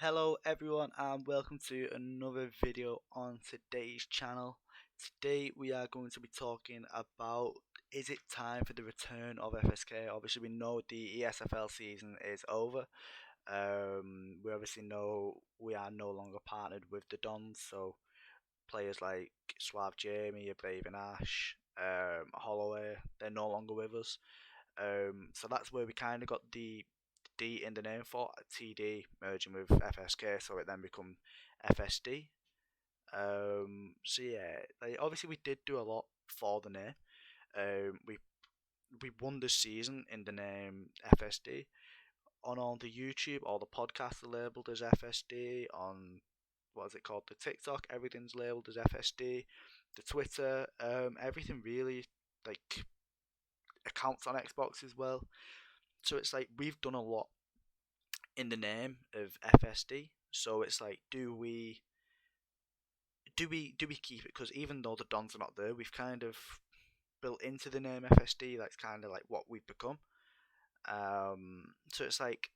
Hello everyone and welcome to another video on today's channel. Today we are going to be talking about, is it time for the return of FSK? Obviously we know the ESFL season is over. We obviously know we are no longer partnered with the Dons, so players like Suave Jamie, Brave and Ash, Holloway, they're no longer with us. So that's where we kind of got the D in the name for TD merging with FSK, so it then become FSD. So yeah, like obviously we did do a lot for the name. We won this season in the name FSD. On all the YouTube, all the podcasts are labelled as FSD. On what is it called? The TikTok, everything's labelled as FSD. The Twitter, everything really, like accounts on Xbox as well. So it's like we've done a lot in the name of FSD. So it's like, do we keep it? Because even though the Dons are not there, we've kind of built into the name FSD. That's kind of like what we've become. So it's like,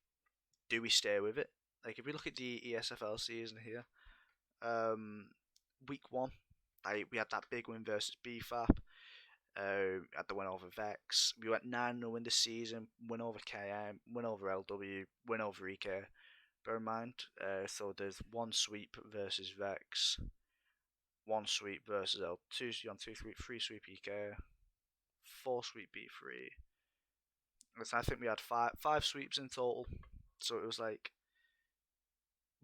do we stay with it? Like if we look at the ESFL season here, um, week one, we had that big win versus BFAP. Had the win over Vex. We went 9-0 in the season, win over KM, win over LW, win over EK. Bear in mind, so there's one sweep versus Vex, one sweep versus L, two on two sweep, three sweep EK, four sweep B3. So I think we had five sweeps in total. So it was like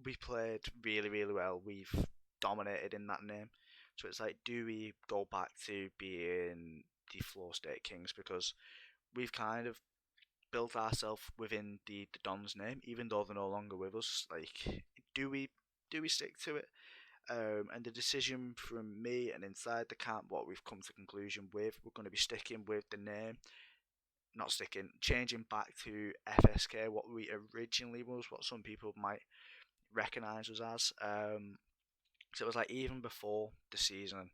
we played really really well. We've dominated in that name. So it's like, do we go back to being the Floor State Kings, because we've kind of built ourselves within the Don's name, even though they're no longer with us. Like, do we stick to it? And the decision from me and inside the camp, what we've come to conclusion with, we're going to be sticking with the name, not sticking, changing back to FSK, what we originally was, what some people might recognise us as. So it was like even before the season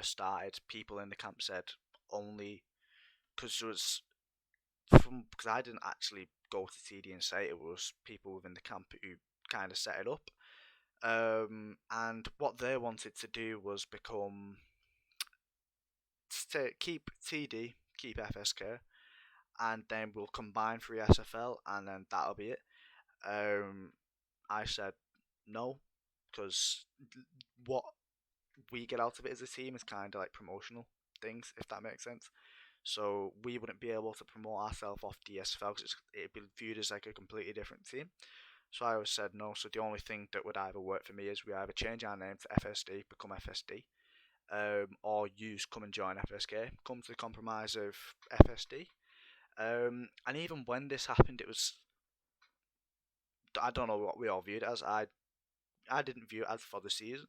started, people in the camp said only because there was because I didn't actually go to TD and say it, was people within the camp who kind of set it up. And what they wanted to do was become to keep TD, keep FSK, and then we'll combine for SFL, and then that'll be it. Um, I said no, because what we get out of it as a team is kind of like promotional things, if that makes sense. So we wouldn't be able to promote ourselves off DSFL because it'd be viewed as like a completely different team. So I always said no. So the only thing that would either work for me is we either change our name to FSD, become FSD, or use come and join FSK, come to the compromise of FSD. And even when this happened, it was, I don't know what we all viewed it as. I didn't view it as for the season.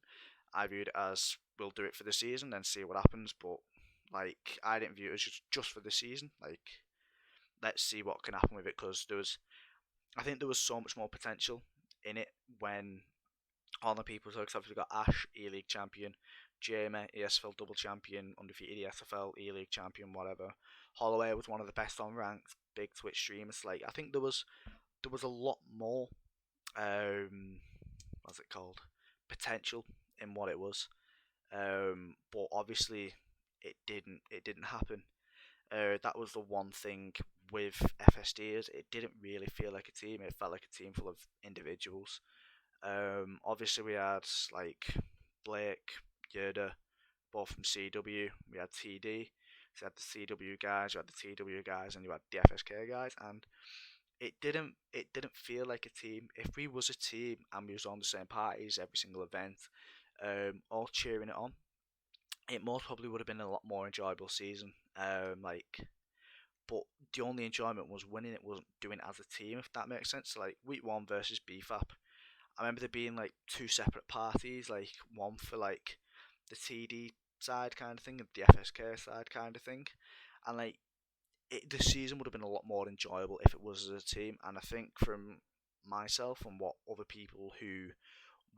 I viewed it as we'll do it for the season and see what happens. But like I didn't view it as just for the season. Like let's see what can happen with it, because I think there was so much more potential in it when all the people. So obviously we got Ash, E League champion, Jamie, ESFL double champion, undefeated ESFL, E League champion, whatever. Holloway was one of the best on ranked, big Twitch streamers. Like I think there was a lot more what's it called, potential in what it was. But obviously it didn't happen. That was the one thing with FSD, is it didn't really feel like a team. It felt like a team full of individuals. Obviously we had like Blake, Yerda, both from CW. We had TD. So you had the CW guys, you had the TW guys, and you had the FSK guys, and it didn't feel like a team. If we was a team and we was on the same parties every single event, all cheering it on, it most probably would have been a lot more enjoyable season. But the only enjoyment was winning. It wasn't doing it as a team, if that makes sense. So, like week one versus BFAP, I remember there being like two separate parties, like one for like the TD side kind of thing and the FSK side kind of thing, and like the season would have been a lot more enjoyable if it was as a team. And I think from myself and what other people who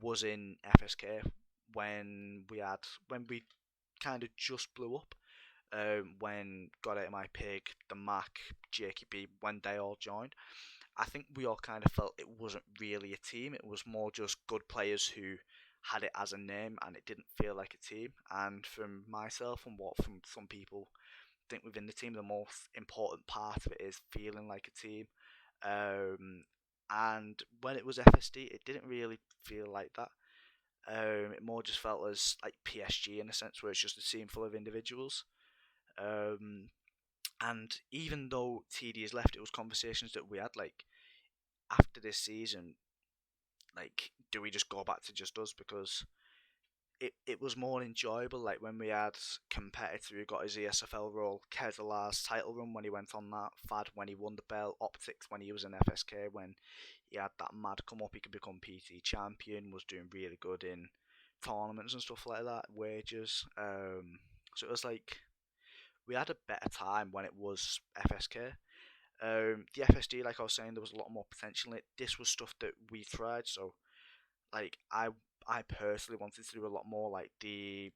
was in FSK when we kind of just blew up, when Got Out of My Pig, the Mac, Jakey B, when they all joined, I think we all kind of felt it wasn't really a team. It was more just good players who had it as a name, and it didn't feel like a team. And from myself and what from some people think within the team, the most important part of it is feeling like a team. Um, and when it was FSD, it didn't really feel like that. It more just felt as like PSG in a sense, where it's just a team full of individuals. Um, and even though TD has left, it was conversations that we had like after this season. Like, do we just go back to just us? Because it was more enjoyable. Like when we had competitor who got his ESFL role, Kezalar's title run when he went on that, Fad when he won the belt, Optics when he was in FSK, when he had that mad come up, he could become PT champion, was doing really good in tournaments and stuff like that, wages. So it was like we had a better time when it was FSK. The FSD, like I was saying, there was a lot more potential in it. This was stuff that we tried, so like I personally wanted to do a lot more. Like the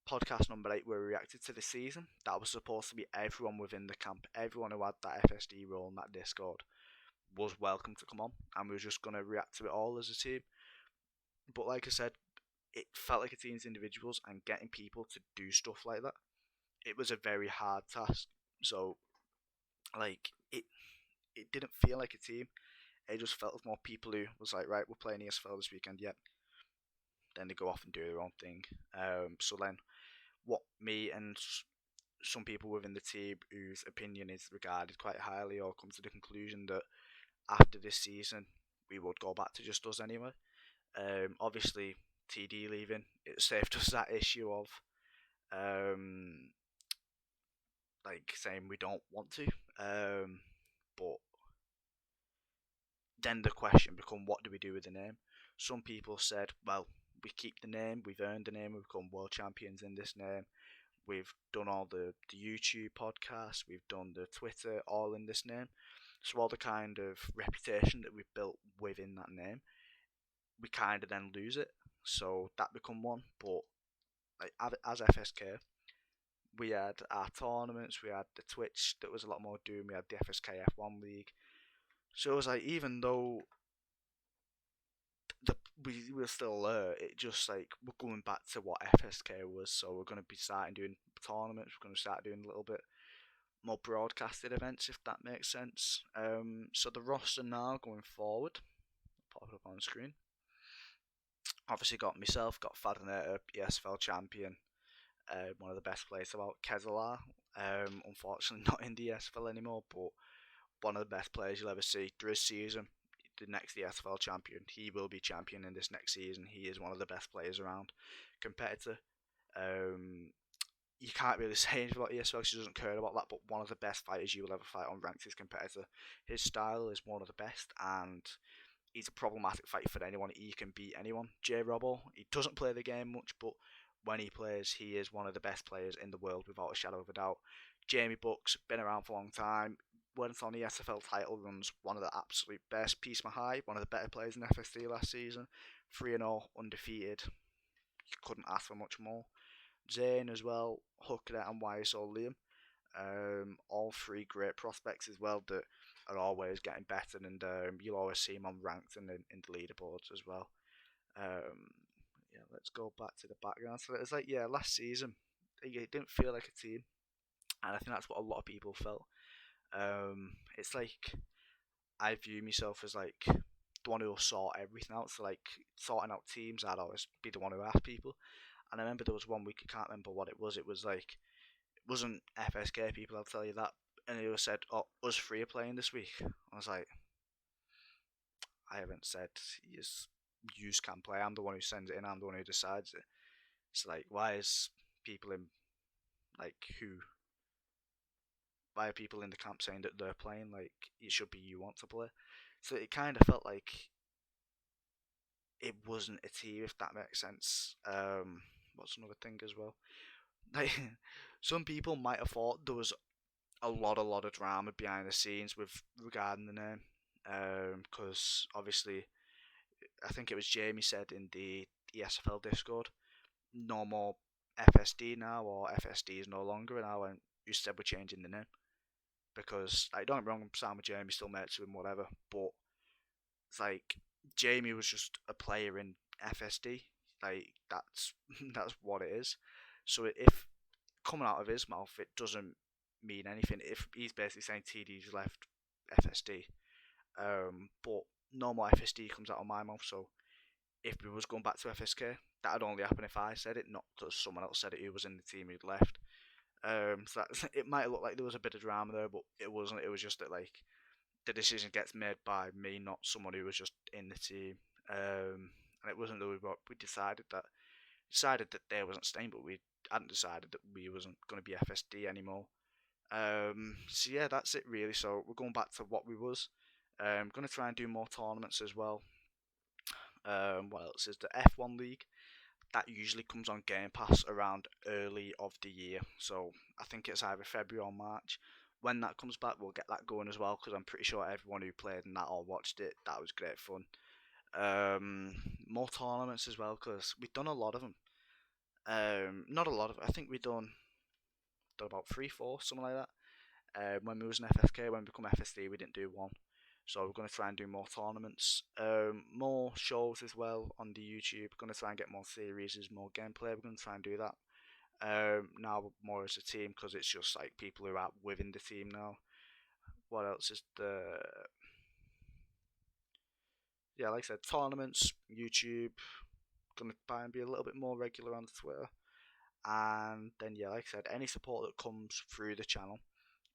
podcast number 8 where we reacted to the season, that was supposed to be everyone within the camp, everyone who had that FSD role in that Discord was welcome to come on, and we were just gonna react to it all as a team. But like I said, it felt like a team's individuals, and getting people to do stuff like that, it was a very hard task. So like it didn't feel like a team. It just felt more people who was like, right, we're playing ESFL this weekend. Yep. Then they go off and do their own thing. So then, what me and some people within the team whose opinion is regarded quite highly, or come to the conclusion that after this season we would go back to just us anyway. Obviously, TD leaving, it saved us that issue of um, like saying we don't want to. But then the question become, what do we do with the name? Some people said, well, we keep the name, we've earned the name, we've become world champions in this name. We've done all the YouTube podcasts, we've done the Twitter, all in this name. So all the kind of reputation that we've built within that name, we kind of then lose it. So that become one. But like as FSK, we had our tournaments, we had the Twitch that was a lot more doing, we had the FSK F1 League. So it was like, even though we were still there, it just like we're going back to what FSK was. So we're going to be starting doing tournaments, we're going to start doing a little bit more broadcasted events, if that makes sense. So the roster now going forward, pop it up on screen. Obviously got myself, got Fadinator, ESFL champion, one of the best players about Kezalar. Unfortunately not in the ESFL anymore, but one of the best players you'll ever see. This season, the next ESFL champion, he will be champion in this next season. He is one of the best players around. Competitor, you can't really say anything about ESFL because he doesn't care about that, but one of the best fighters you will ever fight on ranked is Competitor. His style is one of the best, and he's a problematic fighter for anyone. He can beat anyone. J Robbo, he doesn't play the game much, but when he plays, he is one of the best players in the world without a shadow of a doubt. Jamie Bucks, been around for a long time, went on the SFL title runs, one of the absolute best. Peace Mahai, one of the better players in FSD last season, 3-0, undefeated. You couldn't ask for much more. Zane as well, Hooker and YSO Liam. All three great prospects as well that are always getting better, and you'll always see them on ranked and in the leaderboards as well. Yeah, let's go back to the background. So it's like, yeah, last season it didn't feel like a team, and I think that's what a lot of people felt. It's like I view myself as like the one who will sort everything out. So like sorting out teams, I'd always be the one who asked people. And I remember there was one week, I can't remember what it was. It was like, it wasn't FSK people, I'll tell you that. And it was said, oh, us three are playing this week. I was like, I haven't said you can play. I'm the one who sends it in. I'm the one who decides it. It's like, why is people in like who? Why are people in the camp saying that they're playing? Like it should be you want to play. So it kind of felt like it wasn't a team, if that makes sense. What's another thing as well? Like some people might have thought there was a lot of drama behind the scenes with regarding the name, because obviously I think it was Jamie said in the ESFL Discord, no more FSD now, or FSD is no longer, and I went, you said we're changing the name. because like don't get me wrong, Sam and Jamie still mates with him, whatever. But it's like Jamie was just a player in FSD. Like that's that's what it is. So if coming out of his mouth, it doesn't mean anything. If he's basically saying TD's left FSD, but normal FSD comes out of my mouth. So if we was going back to FSK, that'd only happen if I said it, not because someone else said it who was in the team who'd left. So that, it might look like there was a bit of drama there, but it wasn't. It was just that like the decision gets made by me, not someone who was just in the team. And it wasn't that we decided that they wasn't staying, but we hadn't decided that we wasn't going to be FSD anymore. So yeah, that's it really. So we're going back to what we was. Going to try and do more tournaments as well. What else is the F1 League? That usually comes on Game Pass around early of the year. So I think it's either February or March. When that comes back, we'll get that going as well because I'm pretty sure everyone who played in that or watched it, that was great fun. More tournaments as well because we've done a lot of them. Not a lot of. I think done about 3, 4, something like that. When we was in FSK, when we become FSD, we didn't do one. So we're going to try and do more tournaments, more shows as well on the YouTube. We're going to try and get more series, more gameplay. We're going to try and do that. Now more as a team because it's just like people who are within the team now. What else is the? Yeah, like I said, tournaments, YouTube. Going to try and be a little bit more regular on Twitter. And then yeah, like I said, any support that comes through the channel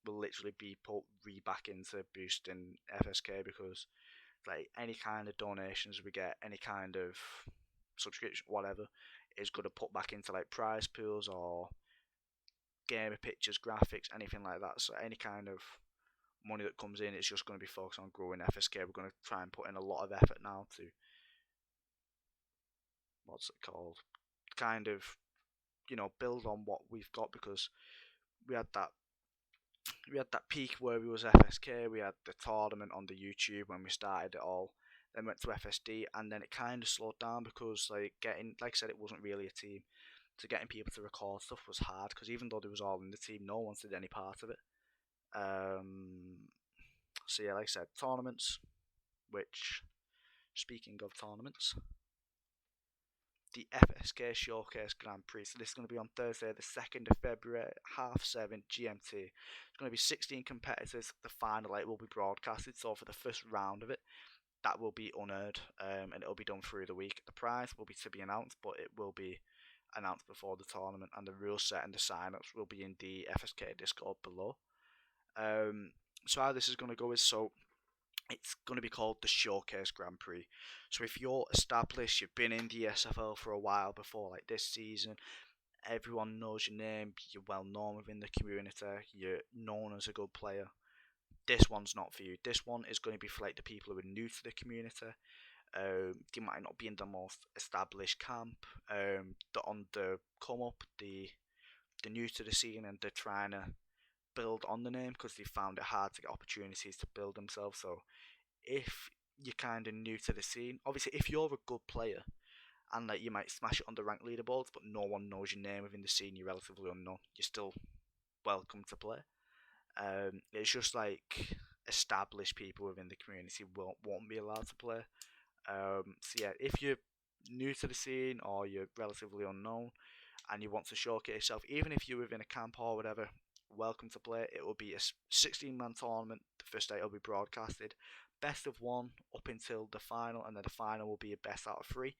will literally be put back into boosting FSK because like any kind of donations we get, any kind of subscription, whatever, is going to put back into like prize pools or gamer pictures, graphics, anything like that. So any kind of money that comes in, it's just going to be focused on growing FSK. We're going to try and put in a lot of effort now to what's it called, kind of build on what we've got because we had that peak where we was FSK. We had the tournament on the YouTube when we started it all. Then went to FSD, and then it kind of slowed down because like I said, it wasn't really a team. So getting people to record stuff was hard because even though they was all in the team, no one did any part of it. So yeah, like I said, tournaments. Which, speaking of tournaments, the FSK Showcase Grand Prix. So this is going to be on Thursday, the 2nd of February, 7:30 GMT. It's going to be 16 competitors. The final 8 will be broadcasted. So for the first round of it, that will be unheard, and it'll be done through the week. The prize will be to be announced, but it will be announced before the tournament, and the rules set and the sign-ups will be in the FSK Discord below. So how this is going to go is it's going to be called the Showcase Grand Prix. So if you're established, you've been in the SFL for a while before, like this season, everyone knows your name, you're well known within the community, you're known as a good player, this one's not for you. This one is going to be for like the people who are new to the community. They might not be in the most established camp. They're on the come up, the new to the scene, and they're trying to build on the name because they found it hard to get opportunities to build themselves. So if you're kind of new to the scene, obviously if you're a good player and like you might smash it on the rank leaderboards, but no one knows your name within the scene, you're relatively unknown, you're still welcome to play. It's just like established people within the community won't be allowed to play. So yeah, if you're new to the scene or you're relatively unknown and you want to showcase yourself, even if you're within a camp or whatever, welcome to play. It will be a 16-man tournament. The first 8 will be broadcasted. Best of 1 up until the final, and then the final will be a best out of 3.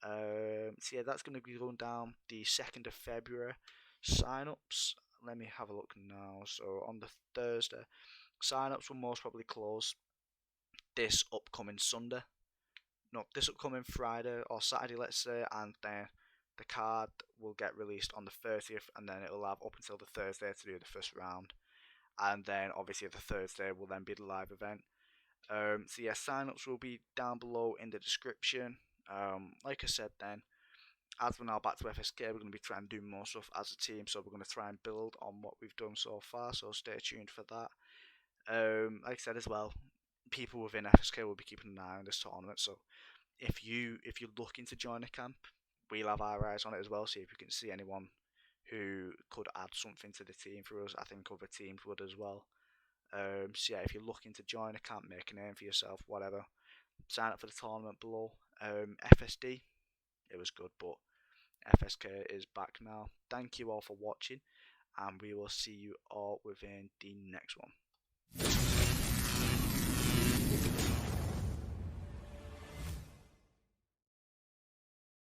So yeah, that's going to be going down the 2nd of February. Sign-ups, let me have a look now. So on the Thursday, sign-ups will most probably close this upcoming Sunday. No, this upcoming Friday or Saturday, let's say, and then the card will get released on the 30th, and then it'll have up until the Thursday to do the first round. And then obviously the Thursday will then be the live event. So yeah, sign-ups will be down below in the description. Like I said then, as we're now back to FSK, we're going to be trying to do more stuff as a team, so we're going to try and build on what we've done so far, so stay tuned for that. Like I said as well, people within FSK will be keeping an eye on this tournament, so if you're looking to join a camp, we'll have our eyes on it as well, see if we can see anyone who could add something to the team for us. I think other teams would as well. So yeah, if you're looking to join a camp, make a name for yourself, whatever, sign up for the tournament below. FSD, it was good, but FSK is back now. Thank you all for watching, and we will see you all within the next one.